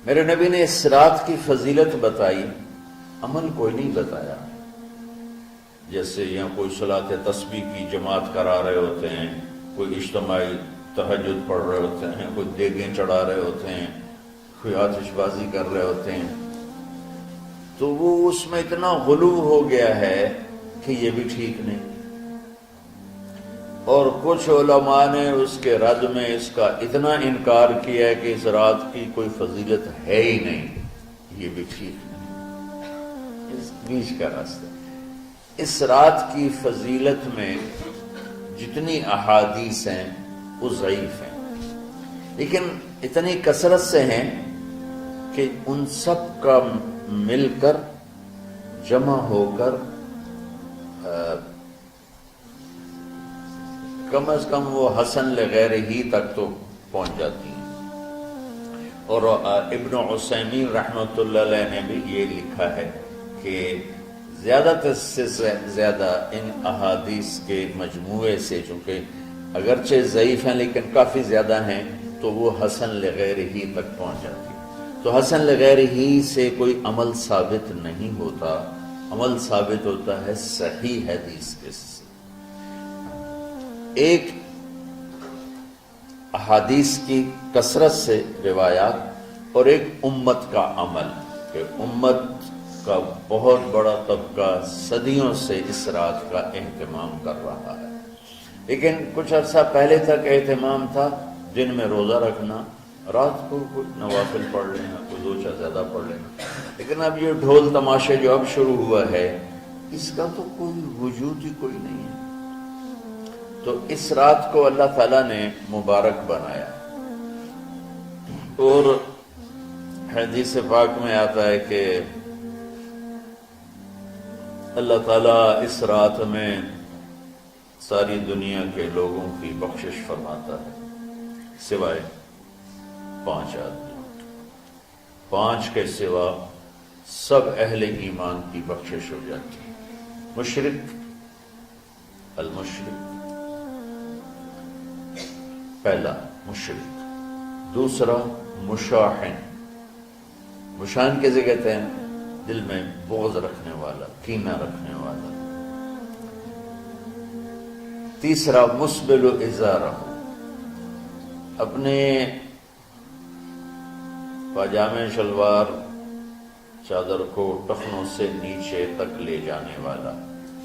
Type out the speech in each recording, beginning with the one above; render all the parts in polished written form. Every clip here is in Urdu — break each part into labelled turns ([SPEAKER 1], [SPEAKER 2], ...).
[SPEAKER 1] میرے نبی نے اس رات کی فضیلت بتائی، عمل کوئی نہیں بتایا۔ جیسے یہاں کوئی صلاۃ تسبیح کی جماعت کرا رہے ہوتے ہیں، کوئی اجتماعی تہجد پڑھ رہے ہوتے ہیں، کوئی دیگیں چڑھا رہے ہوتے ہیں، کوئی آتش بازی کر رہے ہوتے ہیں، تو وہ اس میں اتنا غلو ہو گیا ہے کہ یہ بھی ٹھیک نہیں۔ اور کچھ علماء نے اس کے رد میں اس کا اتنا انکار کیا ہے کہ اس رات کی کوئی فضیلت ہے ہی نہیں، یہ بھی ٹھیک نہیں۔ اس بیچ کا راستہ، اس رات کی فضیلت میں جتنی احادیث ہیں وہ ضعیف ہیں، لیکن اتنی کثرت سے ہیں کہ ان سب کا مل کر جمع ہو کر کم از کم وہ حسن لغیر ہی تک تو پہنچ جاتی ہیں۔ اور ابن عثیمین رحمۃ اللہ علیہ نے بھی یہ لکھا ہے کہ زیادہ سے زیادہ ان احادیث کے مجموعے سے، چونکہ اگرچہ ضعیف ہیں لیکن کافی زیادہ ہیں، تو وہ حسن لغیر ہی تک پہنچ جاتی ہے۔ تو حسن لغیر ہی سے کوئی عمل ثابت نہیں ہوتا، عمل ثابت ہوتا ہے صحیح حدیث کے سے۔ ایک احادیث کی کثرت سے روایات، اور ایک امت کا عمل، کہ امت کا بہت بڑا طبقہ صدیوں سے اس رات کا اہتمام کر رہا ہے۔ لیکن کچھ عرصہ پہلے تک اہتمام تھا دن میں روزہ رکھنا، رات کو کوئی نوافل پڑھ لینا، کوئی دو چار زیادہ پڑھ لینا، لیکن اب یہ ڈھول تماشے جو اب شروع ہوا ہے، اس کا تو کوئی وجود ہی کوئی نہیں ہے۔ تو اس رات کو اللہ تعالیٰ نے مبارک بنایا، اور حدیث پاک میں آتا ہے کہ اللہ تعالیٰ اس رات میں ساری دنیا کے لوگوں کی بخشش فرماتا ہے، سوائے 5 آدمی، 5 کے سوا سب اہل ایمان کی بخشش ہو جاتی ہے۔ مشرک، المشرک، پہلا مشرک، دوسرا مشاحن، مشاحن کیسے کہتے ہیں؟ دل میں بغض رکھنے والا، کینہ رکھنے والا۔ تیسرا مسبل ازارہ، اپنے پاجامے شلوار چادر کو ٹخنوں سے نیچے تک لے جانے والا،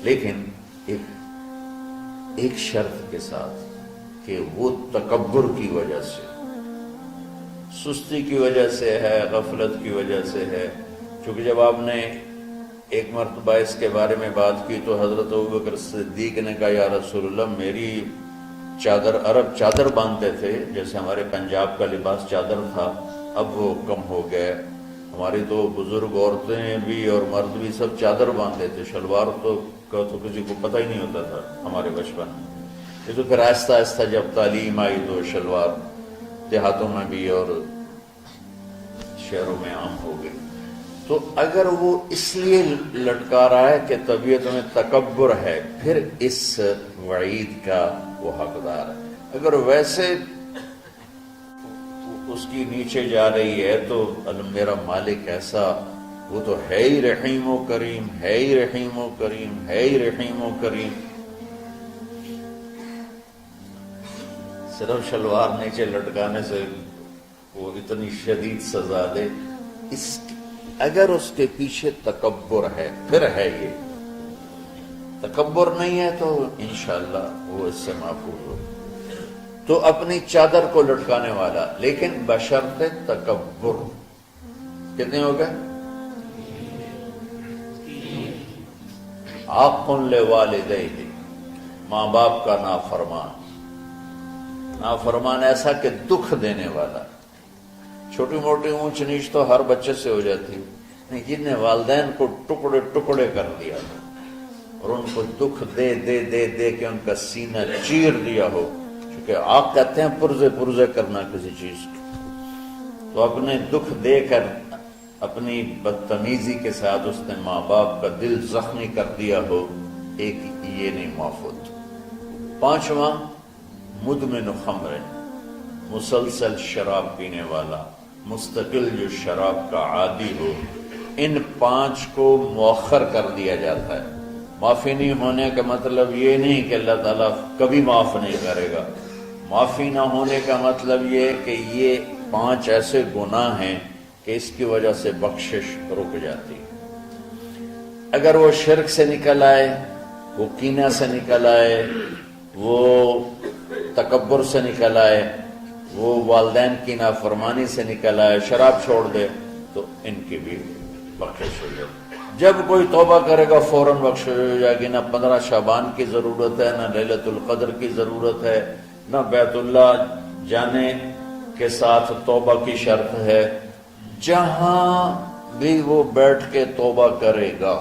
[SPEAKER 1] لیکن ایک شرط کے ساتھ کہ وہ تکبر کی وجہ سے، سستی کی وجہ سے ہے، غفلت کی وجہ سے ہے۔ چونکہ جب آپ نے ایک مرتبہ اس کے بارے میں بات کی تو حضرت ابوبکر صدیق نے کہا یا رسول اللہ، میری چادر، عرب چادر باندھتے تھے جیسے ہمارے پنجاب کا لباس چادر تھا، اب وہ کم ہو گئے، ہماری تو بزرگ عورتیں بھی اور مرد بھی سب چادر باندھتے تھے، شلوار کا تو کسی کو پتہ ہی نہیں ہوتا تھا ہمارے بچپن میں۔ یہ تو پھر آہستہ آہستہ جب تعلیم آئی تو شلوار دیہاتوں میں بھی اور شہروں میں عام ہو گئی۔ تو اگر وہ اس لیے لٹکا رہا ہے کہ طبیعت میں تکبر ہے، پھر اس وعید کا وہ حقدار ہے۔ اگر ویسے اس کی نیچے جا رہی ہے تو میرا مالک ایسا، وہ تو ہے ہی رحیم و کریم، ہے ہی رحیم و کریم، ہے ہی رحیم و کریم، صرف شلوار نیچے لٹکانے سے وہ اتنی شدید سزا دے، اگر اس کے پیچھے تکبر ہے پھر ہے، یہ تکبر نہیں ہے تو انشاءاللہ وہ اس سے محفوظ ہو۔ تو اپنی چادر کو لٹکانے والا، لیکن بشرط تکبر۔ کتنے ہو گئے؟ عاق لوالدیہ، ماں باپ کا نافرمان، نافرمان ایسا کہ دکھ دینے والا۔ چھوٹی موٹی اونچ نیچ تو ہر بچے سے ہو جاتی ہے، جن نے والدین کو ٹکڑے ٹکڑے کر دیا اور ان کو دکھ دے دے دے دے کے ان کا سینہ چیر دیا ہو، چونکہ آپ کہتے ہیں پرزے پرزے کرنا کسی چیز کو، تو اپنے دکھ دے کر اپنی بدتمیزی کے ساتھ اس نے ماں باپ کا دل زخمی کر دیا ہو، ایک یہ نہیں معاف ہوتا۔ 5واں مدمن خمر، مسلسل شراب پینے والا، مستقل جو شراب کا عادی ہو، ان 5 کو مؤخر کر دیا جاتا ہے۔ معافی نہیں ہونے کا مطلب یہ نہیں کہ اللہ تعالیٰ کبھی معاف نہیں کرے گا۔ معافی نہ ہونے کا مطلب یہ کہ یہ 5 ایسے گناہ ہیں کہ اس کی وجہ سے بخشش رک جاتی ہے۔ اگر وہ شرک سے نکل آئے، وہ کینہ سے نکل آئے، وہ تکبر سے نکل آئے، وہ والدین کی نافرمانی سے نکل آئے، شراب چھوڑ دے، تو ان کی بھی بخشش ہو جائے۔ جب کوئی توبہ کرے گا فوراً بخشش ہو جائے گی۔ نہ 15 شعبان کی ضرورت ہے، نہ لیلۃ القدر کی ضرورت ہے، نہ بیت اللہ جانے کے ساتھ توبہ کی شرط ہے۔ جہاں بھی وہ بیٹھ کے توبہ کرے گا،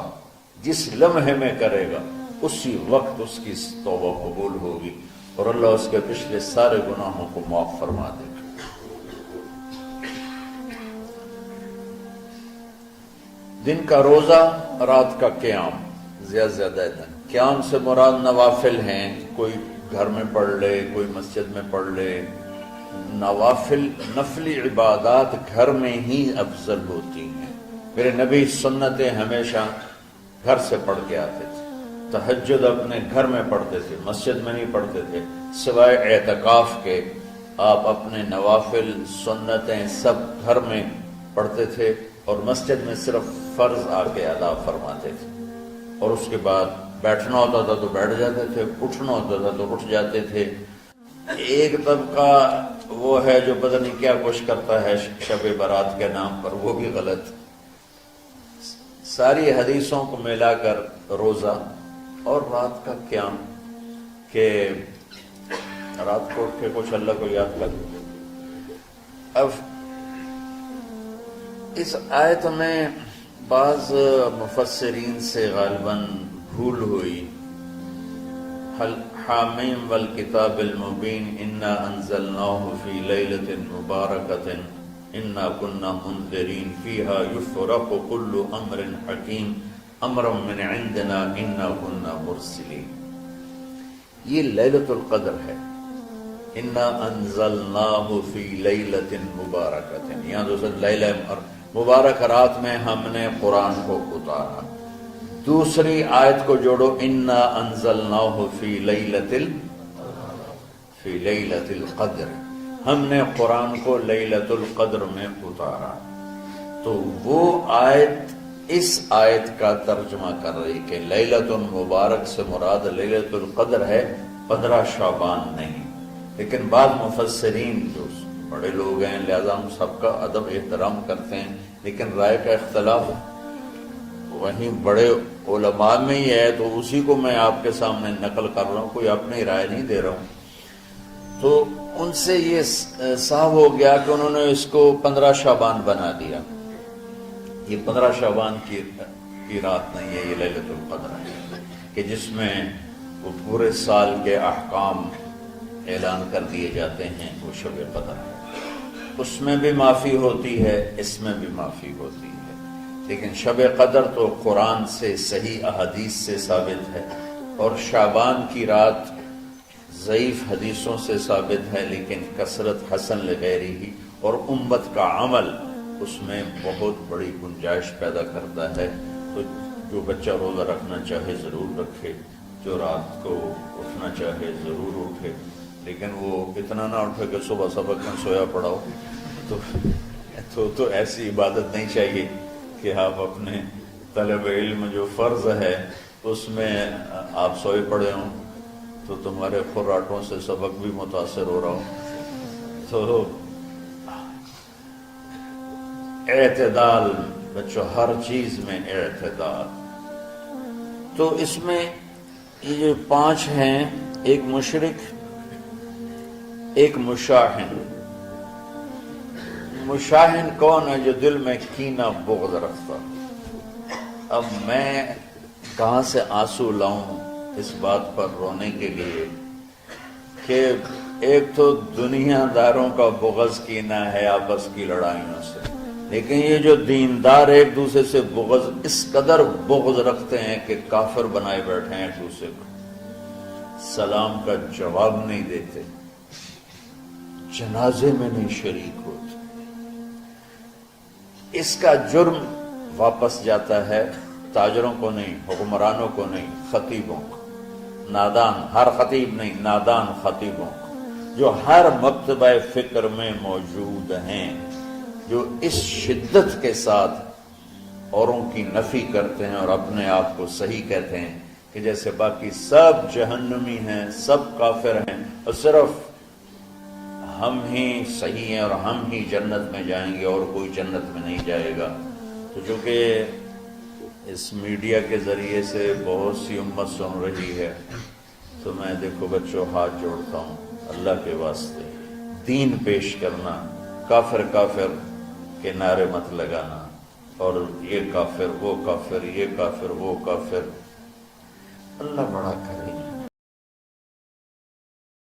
[SPEAKER 1] جس لمحے میں کرے گا، اسی وقت اس کی توبہ قبول ہوگی اور اللہ اس کے پچھلے سارے گناہوں کو معاف فرما دے گا۔ دن کا روزہ، رات کا قیام، زیادہ دن۔ قیام سے مراد نوافل ہیں، کوئی گھر میں پڑھ لے، کوئی مسجد میں پڑھ لے۔ نوافل، نفلی عبادات گھر میں ہی افضل ہوتی ہیں۔ میرے نبی سنتیں ہمیشہ گھر سے پڑھ کے آتے تھے۔ تہجد اپنے گھر میں پڑھتے تھے، مسجد میں نہیں پڑھتے تھے، سوائے اعتکاف کے۔ آپ اپنے نوافل، سنتیں سب گھر میں پڑھتے تھے اور مسجد میں صرف فرض آ کے ادا فرماتے تھے۔ اور اس کے بعد بیٹھنا ہوتا تھا تو بیٹھ جاتے تھے، اٹھنا ہوتا تھا تو اٹھ جاتے تھے۔ ایک طبقہ وہ ہے جو پتہ نہیں کیا کچھ کرتا ہے شب برات کے نام پر، وہ بھی غلط۔ ساری حدیثوں کو ملا کر روزہ اور رات کا قیام، کہ رات کو اٹھ کے کچھ اللہ کو یاد کر۔ اب اس آیت میں بعض مفسرین سے غالباً بھول ہوئی۔ حامیم والکتاب المبین انا انزلناہ فی لیلۃ مبارکۃ انا کنا منذرین فیہا یفرق کل امر حکیم امرا من عندنا انا کنا مرسلین۔ یہ لیلۃ القدر ہے۔ انا انزلناہ فی لیلۃ مبارکۃ، یہاں دوسرا لیلہ مبارک رات میں ہم نے قرآن کو اتارا۔ دوسری آیت کو جوڑو، انا انزلناہ فی لیلۃ القدر، ہم نے قرآن کو لیلۃ القدر میں اتارا۔ تو وہ آیت اس آیت کا ترجمہ کر رہی کہ لیلۃ مبارک سے مراد لیلۃ القدر ہے، 15 شعبان نہیں۔ لیکن بعض مفسرین جو بڑے لوگ ہیں، لہذا ہم سب کا ادب احترام کرتے ہیں، لیکن رائے کا اختلاف وہیں بڑے علماء میں ہی ہے، تو اسی کو میں آپ کے سامنے نقل کر رہا ہوں، کوئی اپنی رائے نہیں دے رہا ہوں۔ تو ان سے یہ صاف ہو گیا کہ انہوں نے اس کو 15 شعبان بنا دیا۔ یہ 15 شعبان کی رات نہیں ہے، یہ لیلۃ القدر ہے، کہ جس میں وہ پورے سال کے احکام اعلان کر دیے جاتے ہیں، وہ شب قدر ہے۔ اس میں بھی معافی ہوتی ہے، اس میں بھی معافی ہوتی ہے۔ لیکن شب قدر تو قرآن سے، صحیح احادیث سے ثابت ہے، اور شعبان کی رات ضعیف حدیثوں سے ثابت ہے، لیکن کثرت حسن لغیری ہی اور امت کا عمل اس میں بہت بڑی گنجائش پیدا کرتا ہے۔ تو جو بچہ روزہ رکھنا چاہے ضرور رکھے، جو رات کو اٹھنا چاہے ضرور اٹھے، لیکن وہ اتنا نہ اٹھے کہ صبح سبق میں سویا پڑا ہو۔ تو ایسی عبادت نہیں چاہیے کہ آپ اپنے طلب علم جو فرض ہے اس میں آپ سوئے پڑے ہوں، تو تمہارے خراٹوں سے سبق بھی متاثر ہو رہا ہوں۔ تو اعتدال بچوں، ہر چیز میں اعتدال۔ تو اس میں یہ جو 5 ہیں، ایک مشرک، ایک مشاہن۔ مشاہن کون ہے؟ جو دل میں کینہ بغض رکھتا۔ اب میں کہاں سے آنسو لاؤں اس بات پر رونے کے لیے کہ ایک تو دنیا داروں کا بغض کینہ ہے آپس کی لڑائیوں سے، لیکن یہ جو دیندار ایک دوسرے سے بغض، اس قدر بغض رکھتے ہیں کہ کافر بنائے بیٹھے ہیں، ایک دوسرے کو سلام کا جواب نہیں دیتے، جنازے میں نہیں شریک ہوتے۔ اس کا جرم واپس جاتا ہے تاجروں کو نہیں، حکمرانوں کو نہیں، خطیبوں کو، نادان، ہر خطیب نہیں، نادان خطیبوں کو، جو ہر مکتبہ فکر میں موجود ہیں، جو اس شدت کے ساتھ اوروں کی نفی کرتے ہیں اور اپنے آپ کو صحیح کہتے ہیں کہ جیسے باقی سب جہنمی ہیں، سب کافر ہیں اور صرف ہم ہی صحیح ہیں اور ہم ہی جنت میں جائیں گے اور کوئی جنت میں نہیں جائے گا۔ تو چونکہ اس میڈیا کے ذریعے سے بہت سی امت سن رہی ہے، تو میں دیکھو بچوں ہاتھ جوڑتا ہوں اللہ کے واسطے، دین پیش کرنا، کافر کافر کے نعرے مت لگانا اور یہ کافر وہ کافر، یہ کافر وہ کافر۔ اللہ بڑا کرے